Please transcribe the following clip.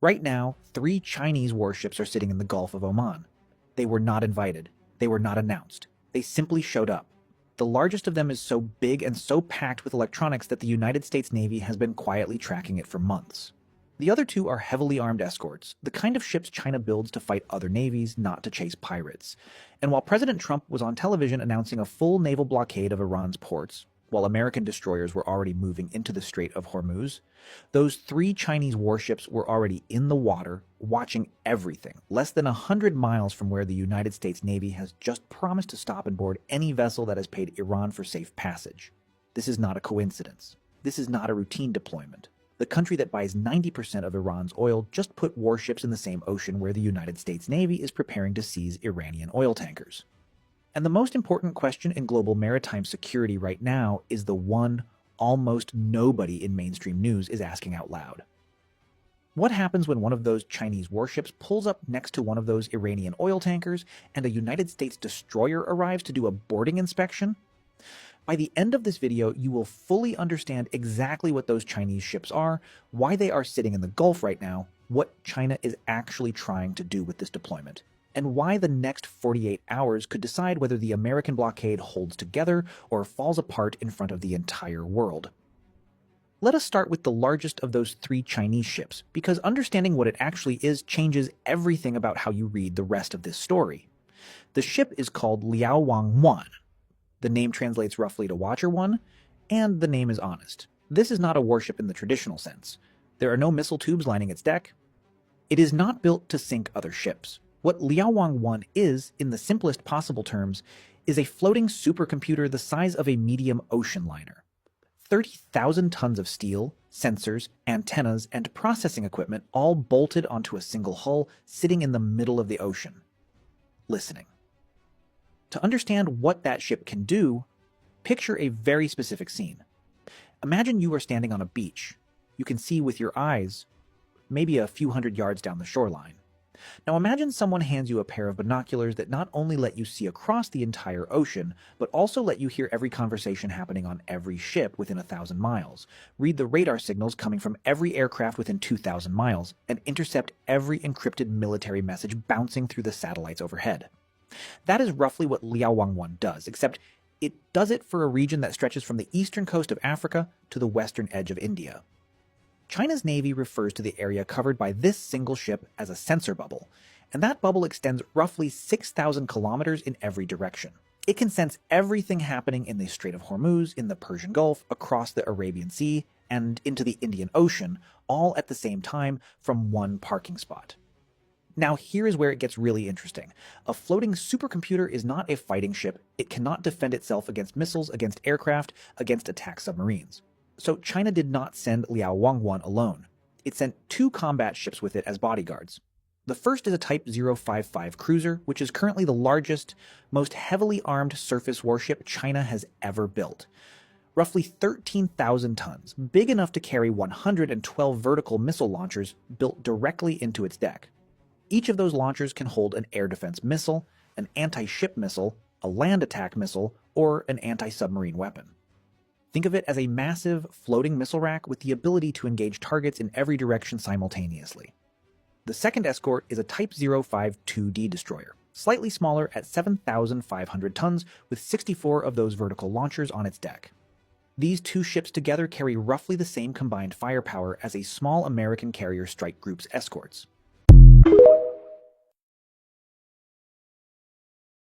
Right now, 3 Chinese warships are sitting in the Gulf of Oman. They were not invited. They were not announced. They simply showed up. The largest of them is so big and so packed with electronics that the United States Navy has been quietly tracking it for months. The other two are heavily armed escorts, the kind of ships China builds to fight other navies, not to chase pirates. And while President Trump was on television announcing a full naval blockade of Iran's ports, while American destroyers were already moving into the Strait of Hormuz, those 3 Chinese warships were already in the water, watching everything, less than 100 miles from where the United States Navy has just promised to stop and board any vessel that has paid Iran for safe passage. This is not a coincidence. This is not a routine deployment. The country that buys 90% of Iran's oil just put warships in the same ocean where the United States Navy is preparing to seize Iranian oil tankers. And the most important question in global maritime security right now is the one almost nobody in mainstream news is asking out loud. What happens when one of those Chinese warships pulls up next to one of those Iranian oil tankers and a United States destroyer arrives to do a boarding inspection? By the end of this video, you will fully understand exactly what those Chinese ships are, why they are sitting in the Gulf right now, what China is actually trying to do with this deployment, and why the next 48 hours could decide whether the American blockade holds together or falls apart in front of the entire world. Let us start with the largest of those 3 Chinese ships, because understanding what it actually is changes everything about how you read the rest of this story. The ship is called Liaowang 1. The name translates roughly to Watcher 1, and the name is honest. This is not a warship in the traditional sense. There are no missile tubes lining its deck. It is not built to sink other ships. What Liaowang 1 is, in the simplest possible terms, is a floating supercomputer the size of a medium ocean liner. 30,000 tons of steel, sensors, antennas, and processing equipment all bolted onto a single hull sitting in the middle of the ocean. Listening. To understand what that ship can do, picture a very specific scene. Imagine you are standing on a beach. You can see with your eyes, maybe a few hundred yards down the shoreline. Now imagine someone hands you a pair of binoculars that not only let you see across the entire ocean, but also let you hear every conversation happening on every ship within 1,000 miles, read the radar signals coming from every aircraft within 2,000 miles, and intercept every encrypted military message bouncing through the satellites overhead. That is roughly what Liaowang 1 does, except it does it for a region that stretches from the eastern coast of Africa to the western edge of India. China's Navy refers to the area covered by this single ship as a sensor bubble, and that bubble extends roughly 6,000 kilometers in every direction. It can sense everything happening in the Strait of Hormuz, in the Persian Gulf, across the Arabian Sea, and into the Indian Ocean, all at the same time from one parking spot. Now here is where it gets really interesting. A floating supercomputer is not a fighting ship. It cannot defend itself against missiles, against aircraft, against attack submarines. So China did not send Liaowang 1 alone. It sent 2 combat ships with it as bodyguards. The first is a Type 055 cruiser, which is currently the largest, most heavily armed surface warship China has ever built. Roughly 13,000 tons, big enough to carry 112 vertical missile launchers built directly into its deck. Each of those launchers can hold an air defense missile, an anti-ship missile, a land attack missile, or an anti-submarine weapon. Think of it as a massive floating missile rack with the ability to engage targets in every direction simultaneously. The second escort is a Type 052D destroyer, slightly smaller at 7,500 tons with 64 of those vertical launchers on its deck. These 2 ships together carry roughly the same combined firepower as a small American carrier strike group's escorts.